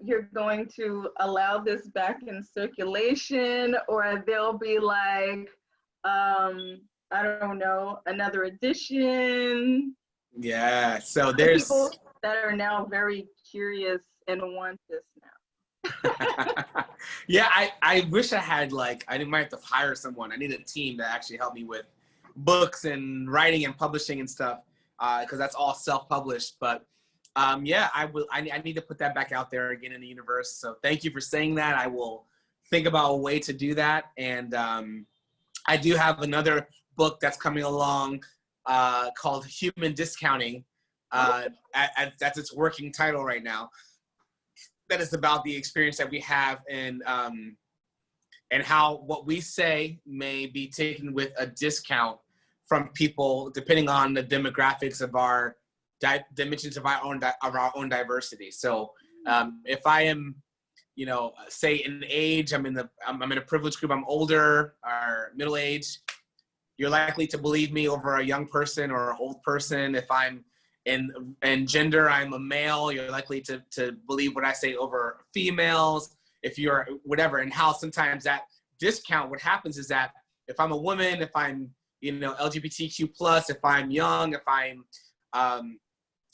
you're going to allow this back in circulation, or there'll be like, I don't know, another edition? Yeah, so there's people that are now very curious and want this now. Yeah, I wish I had I might have to hire someone. I need a team to actually help me with books and writing and publishing and stuff, because that's all self-published. But yeah, I need to put that back out there again in the universe. So thank you for saying that. I will think about a way to do that. And I do have another book that's coming along called Human Discounting. That's its working title right now. That is about the experience that we have and how what we say may be taken with a discount from people depending on the demographics of our dimensions of our own diversity. So if I am, say in age, I'm in a privileged group, I'm older or middle age, you're likely to believe me over a young person or an old person. If I'm in gender, I'm a male, you're likely to believe what I say over females. If you're whatever, and how sometimes that discount, what happens is that if I'm a woman, if I'm, LGBTQ+, if I'm young, if I'm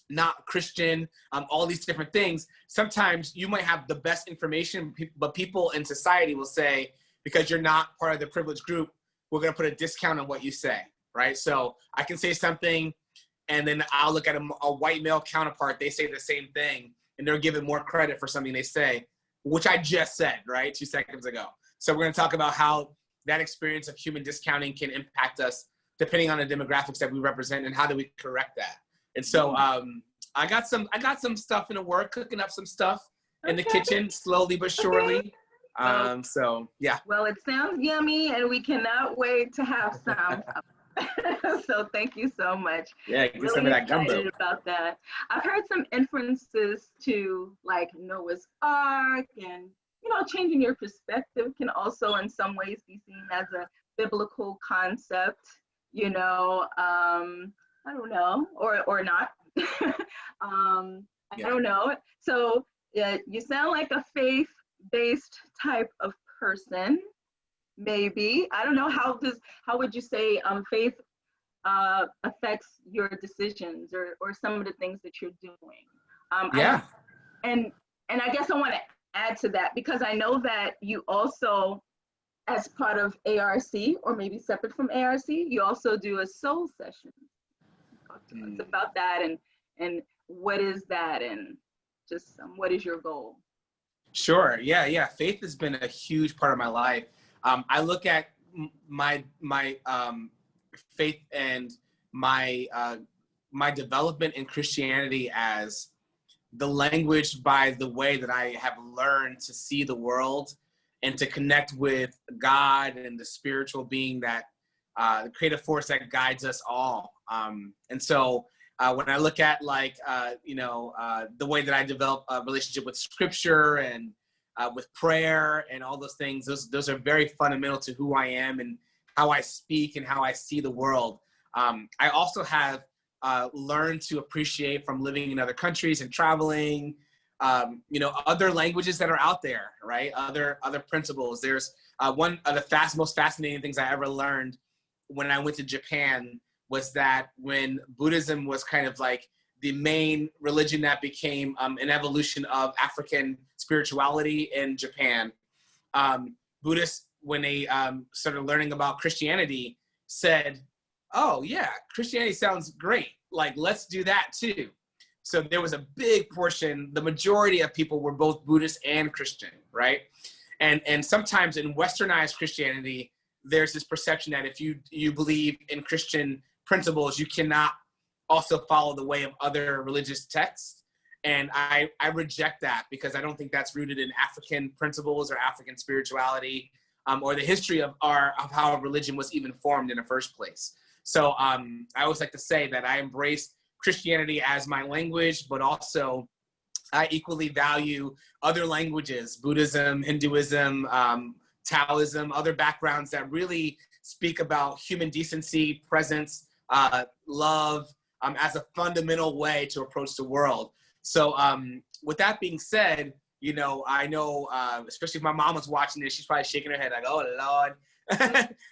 not Christian, all these different things, sometimes you might have the best information, but people in society will say, because you're not part of the privileged group, we're going to put a discount on what you say, right? So I can say something, and then I'll look at a white male counterpart, they say the same thing, and they're given more credit for something they say, which I just said, right, 2 seconds ago. So we're going to talk about how that experience of human discounting can impact us depending on the demographics that we represent, and how do we correct that. And so I got some stuff in the work, cooking up some stuff in the kitchen, slowly but surely. So yeah. Well, it sounds yummy, and we cannot wait to have some. So thank you so much. Yeah, get really some of that gumbo. Excited about that. I've heard some inferences to like Noah's Ark, and changing your perspective can also in some ways be seen as a biblical concept. I don't know, or not. I don't know. So yeah, you sound like a faith-based type of person. Maybe. I don't know, how would you say faith affects your decisions or some of the things that you're doing? Yeah. And I guess I want to add to that, because I know that you also as part of ARC, or maybe separate from ARC, you also do a soul session. Talk to us about that, and what is that, and just what is your goal? Sure. Yeah. Faith has been a huge part of my life. I look at my faith and my development in Christianity as the language by the way that I have learned to see the world and to connect with God and the spiritual being that the creative force that guides us all. And so when I look at the way that I develop a relationship with scripture and with prayer and all those things, those are very fundamental to who I am and how I speak and how I see the world. I also have learned to appreciate from living in other countries and traveling, other languages that are out there, right? Other principles. There's one of the most fascinating things I ever learned when I went to Japan was that when Buddhism was kind of like the main religion that became an evolution of African spirituality in Japan, Buddhists, when they started learning about Christianity, said, oh yeah, Christianity sounds great. Like, let's do that too. So there was a big portion, the majority of people were both Buddhist and Christian, right? And sometimes in westernized Christianity, there's this perception that if you believe in Christian principles, you cannot also follow the way of other religious texts. And I reject that because I don't think that's rooted in African principles or African spirituality, or the history of how religion was even formed in the first place. So I always like to say that I embrace Christianity as my language, but also I equally value other languages, Buddhism, Hinduism, Taoism, other backgrounds that really speak about human decency, presence, love, as a fundamental way to approach the world. So with that being said, I know, especially if my mom was watching this, she's probably shaking her head like, oh, Lord.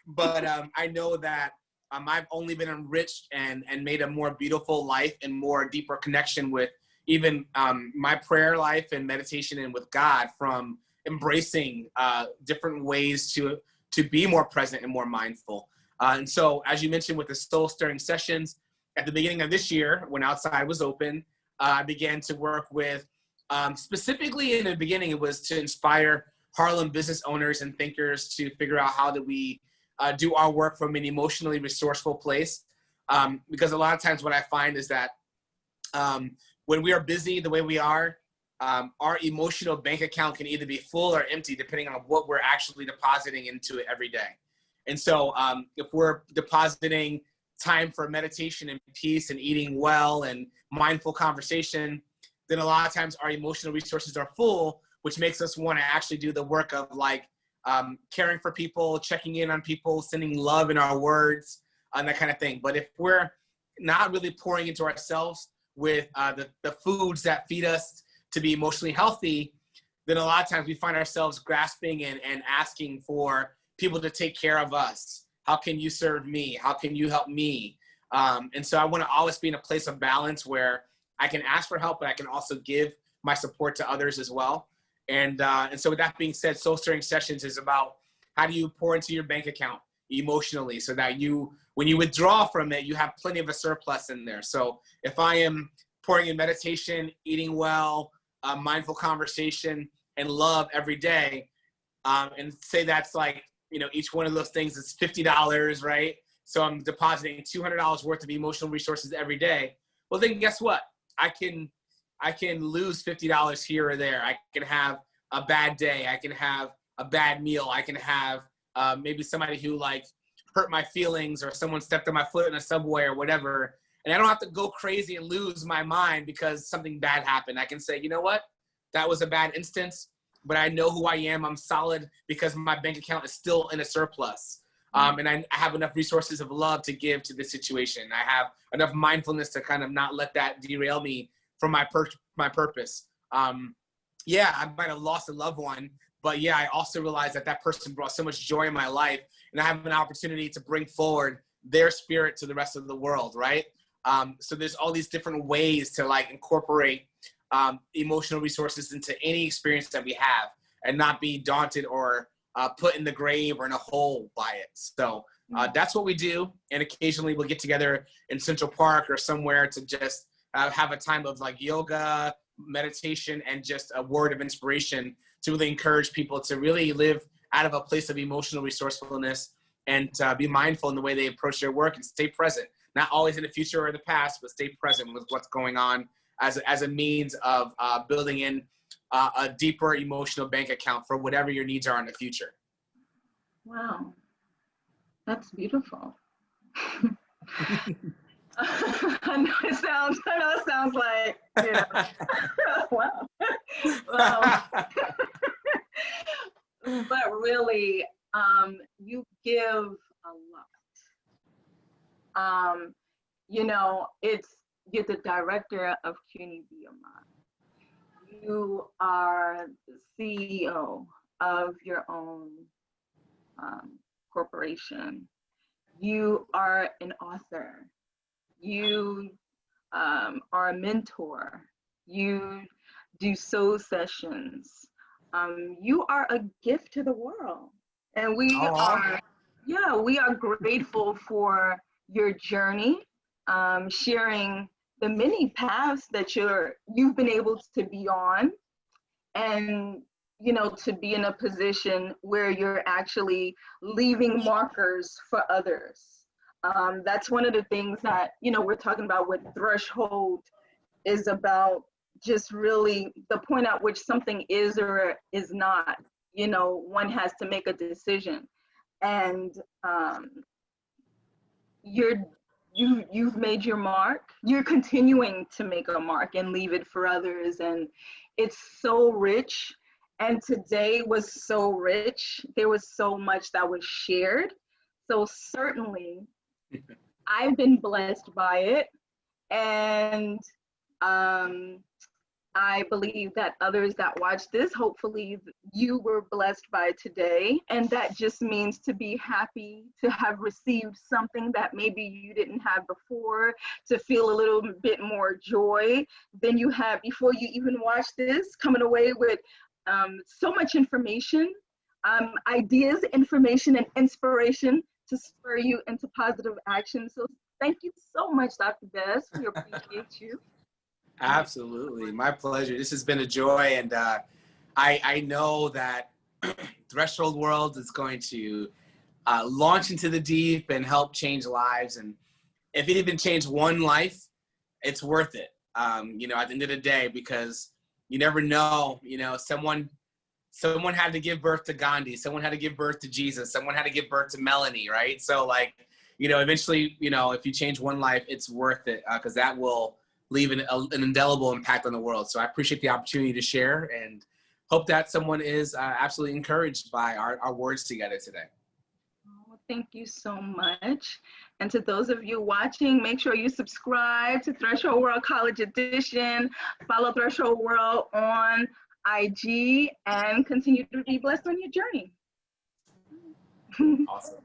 But I know that I've only been enriched and made a more beautiful life and more deeper connection with even my prayer life and meditation and with God from embracing different ways to be more present and more mindful. And so, as you mentioned, with the soul stirring sessions, at the beginning of this year, when outside was open, I began to work with, specifically in the beginning, it was to inspire Harlem business owners and thinkers to figure out how do we do our work from an emotionally resourceful place. Because a lot of times what I find is that when we are busy the way we are, our emotional bank account can either be full or empty depending on what we're actually depositing into it every day. And so if we're depositing time for meditation and peace and eating well and mindful conversation, then a lot of times our emotional resources are full, which makes us want to actually do the work of caring for people, checking in on people, sending love in our words, and that kind of thing. But if we're not really pouring into ourselves with the foods that feed us to be emotionally healthy, then a lot of times we find ourselves grasping and asking for people to take care of us. How can you serve me? How can you help me? And so I want to always be in a place of balance where I can ask for help, but I can also give my support to others as well. And so with that being said, soul stirring sessions is about how do you pour into your bank account emotionally so that when you withdraw from it, you have plenty of a surplus in there. So if I am pouring in meditation, eating well, mindful conversation, and love every day, and say that's each one of those things is $50, right? So I'm depositing $200 worth of emotional resources every day. Well, then guess what? I can lose $50 here or there. I can have a bad day. I can have a bad meal. I can have maybe somebody who hurt my feelings, or someone stepped on my foot in a subway or whatever. And I don't have to go crazy and lose my mind because something bad happened. I can say, you know what? That was a bad instance, but I know who I am. I'm solid because my bank account is still in a surplus. And I have enough resources of love to give to this situation. I have enough mindfulness to kind of not let that derail me from my purpose. Yeah, I might have lost a loved one, but yeah, I also realized that person brought so much joy in my life, and I have an opportunity to bring forward their spirit to the rest of the world, right? So there's all these different ways to incorporate emotional resources into any experience that we have, and not be daunted or put in the grave or in a hole by it. So that's what we do. And occasionally we'll get together in Central Park or somewhere to just have a time of like yoga, meditation, and just a word of inspiration to really encourage people to really live out of a place of emotional resourcefulness and be mindful in the way they approach their work and stay present. Not always in the future or the past, but stay present with what's going on as a means of building in a deeper emotional bank account for whatever your needs are in the future. Wow, that's beautiful. I know it sounds like, you know, wow. But really, you give a lot. You know, you're the director of CUNY BMI. You are the CEO of your own corporation. You are an author. You are a mentor. You do soul sessions. You are a gift to the world. And we are grateful for your journey, sharing the many paths that you've been able to be on, and you know, to be in a position where you're actually leaving markers for others. That's one of the things that, you know, we're talking about what Threshold is about, just really the point at which something is or is not, you know, one has to make a decision. And you've made your mark. You're continuing to make a mark and leave it for others. And it's so rich. And today was so rich. There was so much that was shared. So certainly I've been blessed by it. And I believe that others that watch this, hopefully you were blessed by today. And that just means to be happy to have received something that maybe you didn't have before, to feel a little bit more joy than you had before you even watched this, coming away with so much information, ideas, information, and inspiration to spur you into positive action. So thank you so much, Dr. Bess. We appreciate you. Absolutely. My pleasure. This has been a joy. And I know that Threshold World is going to launch into the deep and help change lives. And if it even changed one life, it's worth it, you know, at the end of the day, because you never know, you know, someone had to give birth to Gandhi. Someone had to give birth to Jesus. Someone had to give birth to Melanie, right? So like, you know, eventually, you know, if you change one life, it's worth it, because that will leave an indelible impact on the world. So I appreciate the opportunity to share and hope that someone is absolutely encouraged by our words together today. Well, thank you so much. And to those of you watching, make sure you subscribe to Threshold World College Edition, follow Threshold World on IG, and continue to be blessed on your journey. Awesome.